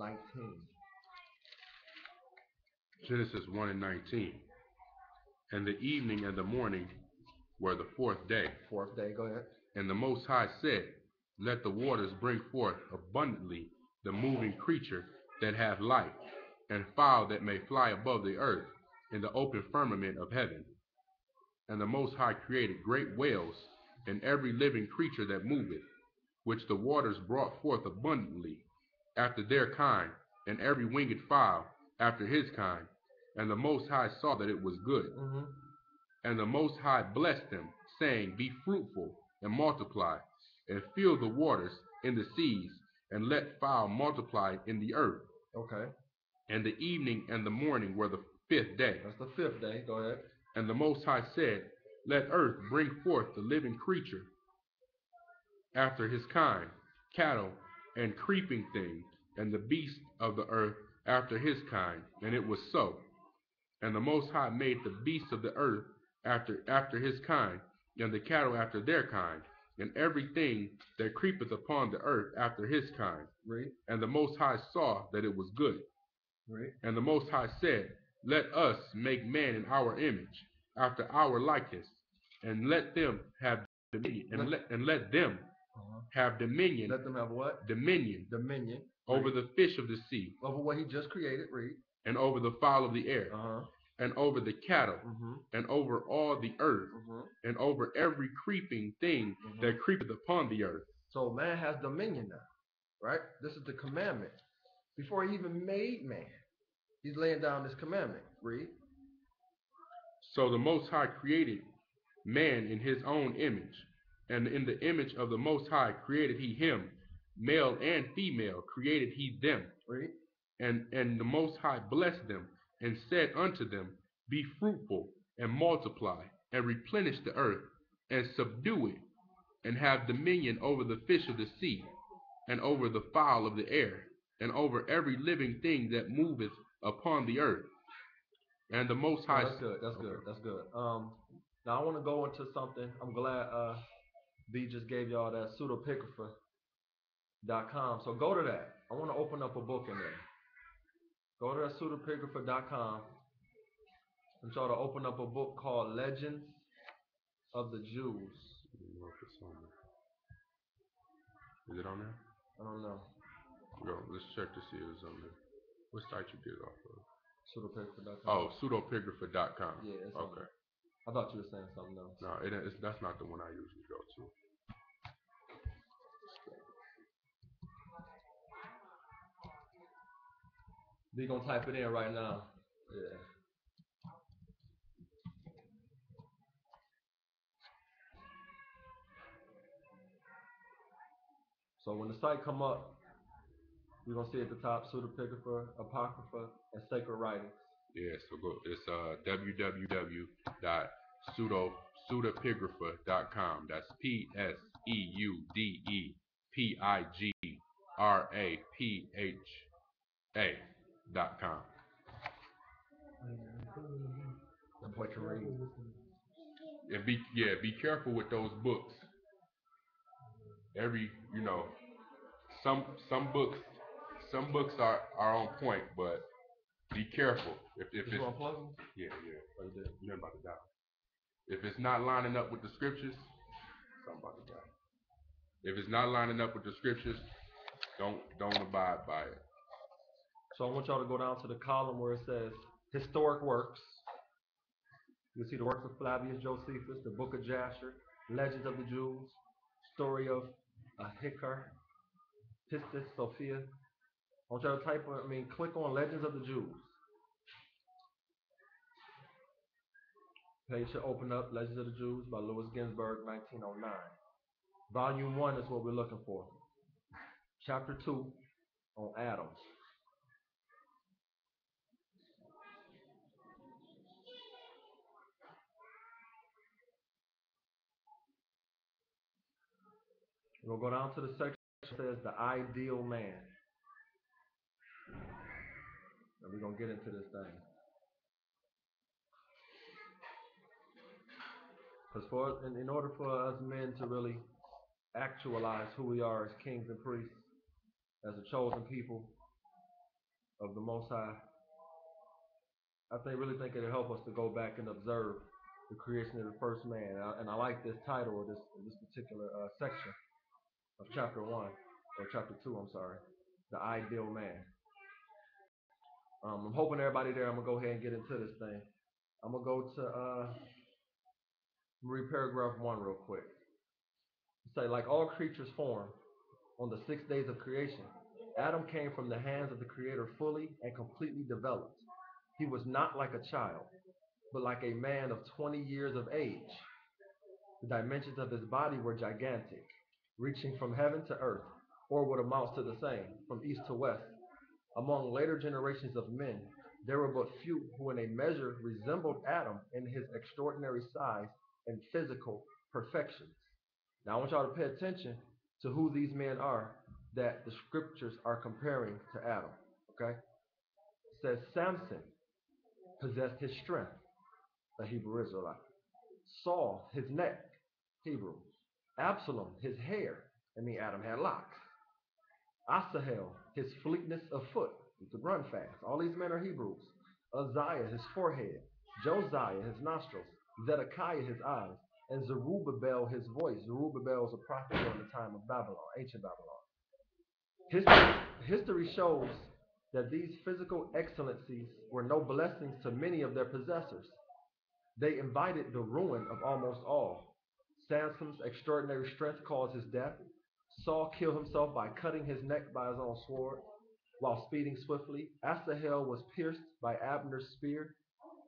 19. Genesis 1 and 19. And the evening and the morning were the fourth day. Fourth day, go ahead. And the Most High said, let the waters bring forth abundantly the moving creature that hath life, and fowl that may fly above the earth in the open firmament of heaven. And the Most High created great whales, and every living creature that moveth, which the waters brought forth abundantly, after their kind, and every winged fowl after his kind. And the Most High saw that it was good. And the Most High blessed them, saying, be fruitful, and multiply, and fill the waters in the seas, and let fowl multiply in the earth. Okay. And the evening and the morning were the fifth day. That's the fifth day, go ahead. And the Most High said, let earth bring forth the living creature after his kind, cattle and creeping things, and the beast of the earth after his kind. And it was so. And the Most High made the beasts of the earth after his kind, and the cattle after their kind, and everything that creepeth upon the earth after his kind. Read. And the Most High saw that it was good. Read. And the Most High said, let us make man in our image, after our likeness, and let them have dominion, and let them have dominion. Let them have what? Dominion. Dominion. Over the fish of the sea. Over what he just created, read. And over the fowl of the air. And over the cattle, and over all the earth, and over every creeping thing that creepeth upon the earth. So man has dominion now, right? This is the commandment. Before he even made man, he's laying down this commandment. Read. So the Most High created man in his own image, and in the image of the Most High created he him, male and female created he them. Read. And the Most High blessed them, and said unto them, be fruitful, and multiply, and replenish the earth, and subdue it, and have dominion over the fish of the sea, and over the fowl of the air, and over every living thing that moveth upon the earth. And the Most High... That's good, that's good, that's good. Now I want to go into something. I'm glad B just gave y'all that pseudepigrapher.com. So go to that. I want to open up a book in there. Go to that pseudepigrapher.com. I want y'all to open up a book called Legends of the Jews. Is it on there? I don't know. Let's check to see if it's on there. What site you get it off of? Pseudepigrapher.com. Oh, pseudepigrapher.com. Yeah, it's okay. I thought you were saying something else. No, that's not the one I usually go to. We gonna type it in right now. Yeah. So when the site come up, you're gonna see at the top pseudepigrapher, apocrypha, and sacred writings. Yeah, so go. It's www.pseudepigrapher.com. That's PSEUDEPIGRAPHA.com. That boy can read. And be careful with those books. Some books are on point, but be careful. If it's unplug them? Yeah. Oh, you did. You're about to die. If it's not lining up with the scriptures, something about to die. If it's not lining up with the scriptures, don't abide by it. So I want y'all to go down to the column where it says historic works. You'll see the works of Flavius Josephus, the Book of Jasher, Legends of the Jews, Story of Ahikar, Pistis Sophia. I want y'all to click on Legends of the Jews. Page should open up, Legends of the Jews by Louis Ginsburg, 1909. Volume 1 is what we're looking for. Chapter 2 on Adam. We'll go down to the section that says the ideal man. And we're going to get into this thing. Because in order for us men to really actualize who we are as kings and priests, as a chosen people, of the Most High, really think it'll help us to go back and observe the creation of the first man. And I like this title of this particular section of chapter 1, or chapter 2, I'm sorry, the ideal man. I'm hoping everybody there, I'm going to go ahead and get into this thing. I'm going to go to read paragraph 1 real quick. Say, like all creatures formed on the 6 days of creation, Adam came from the hands of the Creator fully and completely developed. He was not like a child, but like a man of 20 years of age. The dimensions of his body were gigantic, reaching from heaven to earth, or what amounts to the same, from east to west. Among later generations of men, there were but few who in a measure resembled Adam in his extraordinary size and physical perfections. Now I want y'all to pay attention to who these men are that the scriptures are comparing to Adam. Okay? It says Samson possessed his strength, a Hebrew Israelite. Saul, his neck, Hebrew. Absalom, his hair. Adam had locks. Asahel, his fleetness of foot. He could run fast. All these men are Hebrews. Uzziah, his forehead. Josiah, his nostrils. Zedekiah, his eyes. And Zerubbabel, his voice. Zerubbabel is a prophet during the time of Babylon, ancient Babylon. History shows that these physical excellencies were no blessings to many of their possessors. They invited the ruin of almost all. Samson's extraordinary strength caused his death. Saul killed himself by cutting his neck by his own sword while speeding swiftly. Asahel was pierced by Abner's spear.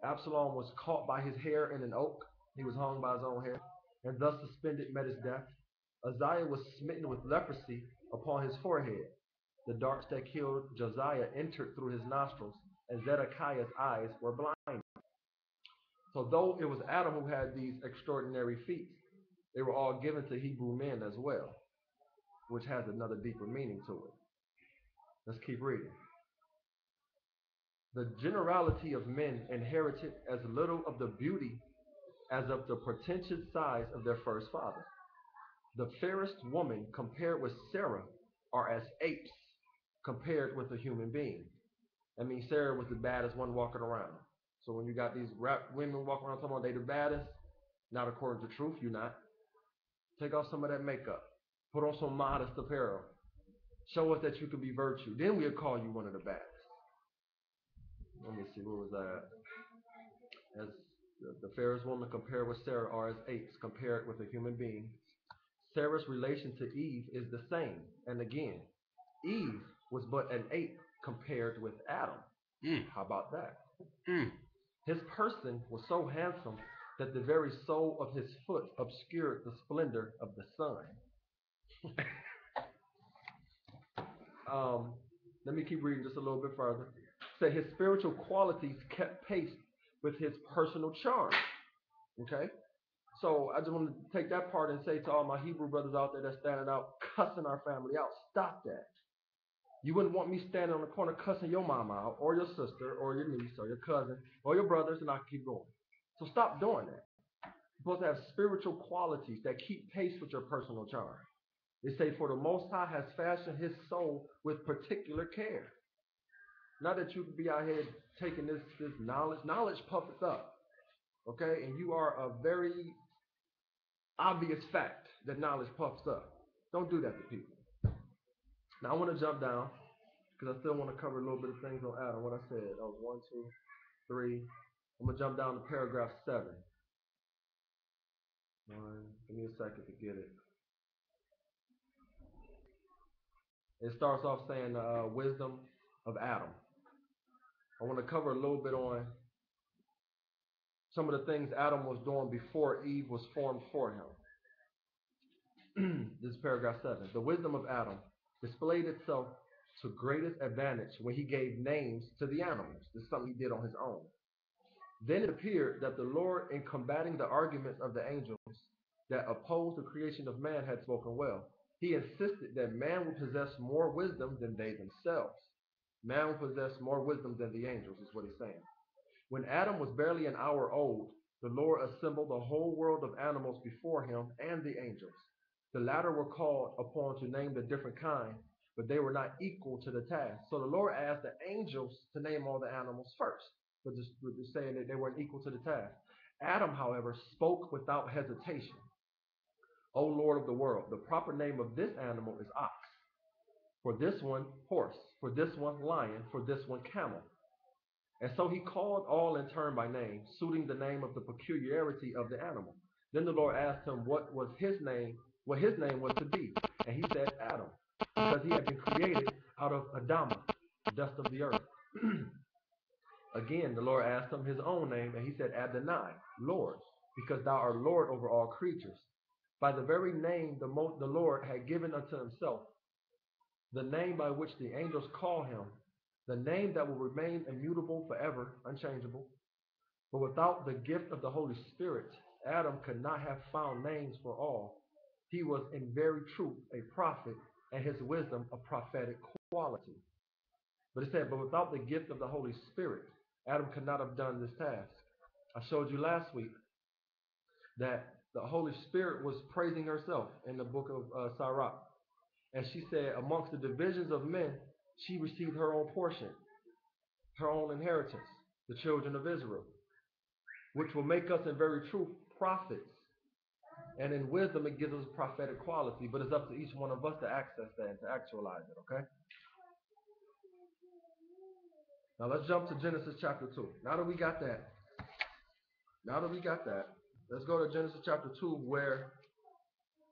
Absalom was caught by his hair in an oak. He was hung by his own hair, and thus suspended met his death. Uzziah was smitten with leprosy upon his forehead. The darts that killed Josiah entered through his nostrils, and Zedekiah's eyes were blind. So though it was Adam who had these extraordinary feats, they were all given to Hebrew men as well, which has another deeper meaning to it. Let's keep reading. The generality of men inherited as little of the beauty as of the pretentious size of their first father. The fairest woman compared with Sarah are as apes compared with a human being. Sarah was the baddest one walking around. So when you got these rap women walking around talking about they the baddest, not according to truth, you're not. Take off some of that makeup. Put on some modest apparel. Show us that you can be virtue. Then we'll call you one of the baddest. Let me see, what was that? As the fairest woman compared with Sarah are as apes compared with a human being. Sarah's relation to Eve is the same. And again, Eve was but an ape compared with Adam. How about that? His person was so handsome that the very sole of his foot obscured the splendor of the sun. Let me keep reading just a little bit further. Say his spiritual qualities kept pace with his personal charm. Okay? So I just want to take that part and say to all my Hebrew brothers out there that's standing out, cussing our family out, stop that. You wouldn't want me standing on the corner cussing your mama out, or your sister, or your niece, or your cousin, or your brothers, and I can keep going. So stop doing that. You're supposed to have spiritual qualities that keep pace with your personal charm. They say, for the Most High has fashioned his soul with particular care. Not that you could be out here taking this knowledge. Knowledge puffeth up. Okay? And you are a very obvious fact that knowledge puffs up. Don't do that to people. Now I want to jump down because I still want to cover a little bit of things on Adam. What I said, that was 1, 2, 3. I'm going to jump down to paragraph 7. Give me a second to get it. It starts off saying wisdom of Adam. I want to cover a little bit on some of the things Adam was doing before Eve was formed for him. This is paragraph 7. The wisdom of Adam displayed itself to greatest advantage when he gave names to the animals. This is something he did on his own. Then it appeared that the Lord, in combating the arguments of the angels that opposed the creation of man, had spoken well. He insisted that man would possess more wisdom than they themselves. Man will possess more wisdom than the angels, is what he's saying. When Adam was barely an hour old, the Lord assembled the whole world of animals before him and the angels. The latter were called upon to name the different kinds, but they were not equal to the task. So the Lord asked the angels to name all the animals first, but just saying that they weren't equal to the task. Adam, however, spoke without hesitation. O Lord of the world, the proper name of this animal is ox. For this one, horse. For this one, lion. For this one, camel. And so he called all in turn by name, suiting the name of the peculiarity of the animal. Then the Lord asked him what his name was to be. And he said Adam, because he had been created out of Adamah, dust of the earth. Again, the Lord asked him his own name, and he said Adonai, Lord, because thou art Lord over all creatures. By the very name the Lord had given unto himself, the name by which the angels call him, the name that will remain immutable forever, unchangeable. But without the gift of the Holy Spirit, Adam could not have found names for all. He was in very truth a prophet, and his wisdom a prophetic quality. But it said, but without the gift of the Holy Spirit, Adam could not have done this task. I showed you last week that the Holy Spirit was praising herself in the book of Sirach. And she said, amongst the divisions of men, she received her own portion, her own inheritance, the children of Israel, which will make us in very truth prophets. And in wisdom, it gives us a prophetic quality, but it's up to each one of us to access that and to actualize it, okay? Now let's jump to Genesis chapter 2. Now that we got that, let's go to Genesis chapter 2, where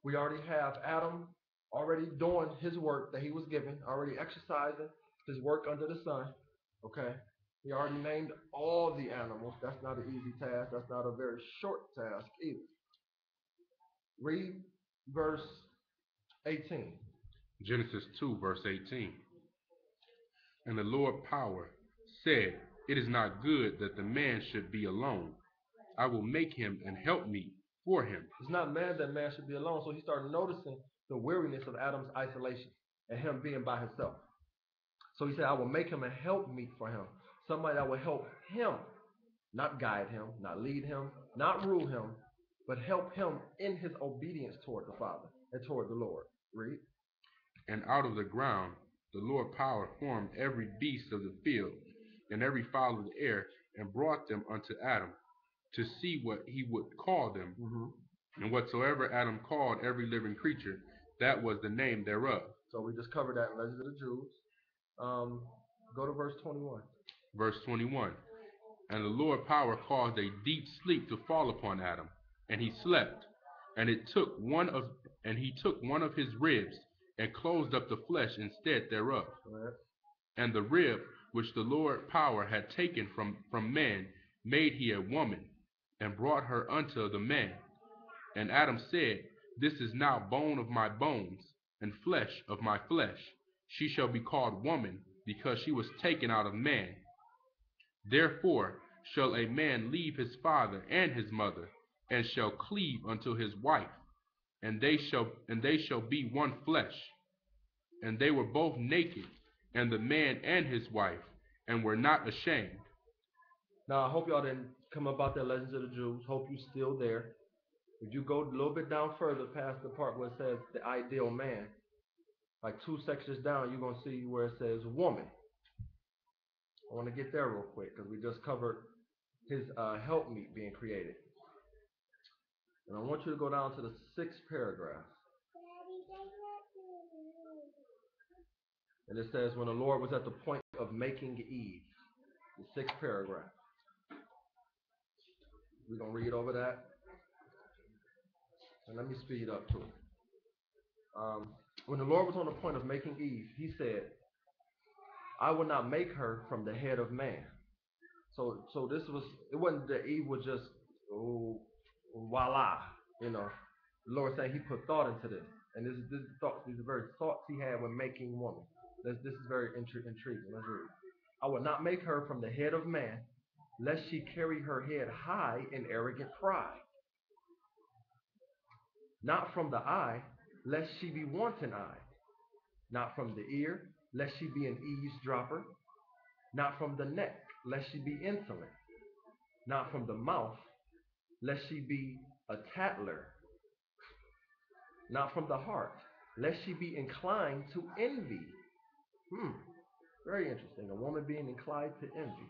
we already have Adam already doing his work that he was given, already exercising his work under the sun, okay? He already named all the animals. That's not an easy task. That's not a very short task either. Read verse 18. Genesis 2, verse 18. And the Lord power said, it is not good that the man should be alone. I will make him an helpmeet for him. It's not man that man should be alone. So he started noticing the weariness of Adam's isolation and him being by himself. So he said, I will make him a helpmeet for him. Somebody that will help him, not guide him, not lead him, not rule him, but help him in his obedience toward the Father and toward the Lord. Read. And out of the ground the Lord power formed every beast of the field and every fowl of the air, and brought them unto Adam to see what he would call them. And whatsoever Adam called every living creature, that was the name thereof. So we just covered that in Legends of the Jews. Go to verse 21. Verse 21. And the Lord power caused a deep sleep to fall upon Adam, and he slept. And he took one of his ribs, and closed up the flesh instead thereof. Right. And the rib which the Lord power had taken from man made he a woman, and brought her unto the man. And Adam said, this is now bone of my bones, and flesh of my flesh. She shall be called woman, because she was taken out of man. Therefore shall a man leave his father and his mother, and shall cleave unto his wife, and they shall be one flesh. And they were both naked, and the man and his wife, and were not ashamed. Now, I hope y'all didn't come about that Legends of the Jews. Hope you're still there. If you go a little bit down further past the part where it says the ideal man, like 2 sections down, you're going to see where it says woman. I want to get there real quick because we just covered his helpmeet being created. And I want you to go down to the 6th paragraph. And it says, when the Lord was at the point of making Eve, the 6th paragraph. We're going to read over that. And let me speed up too. When the Lord was on the point of making Eve, he said, I will not make her from the head of man. So this was, it wasn't that Eve was just, voila, you know. The Lord saying he put thought into this. And these are the very thoughts he had when making woman. This is very intriguing. Let's read. I will not make her from the head of man, lest she carry her head high in arrogant pride. Not from the eye, lest she be wanton-eyed. Not from the ear, lest she be an eavesdropper. Not from the neck, lest she be insolent. Not from the mouth, lest she be a tattler. Not from the heart, lest she be inclined to envy. Hmm. Very interesting. A woman being inclined to envy.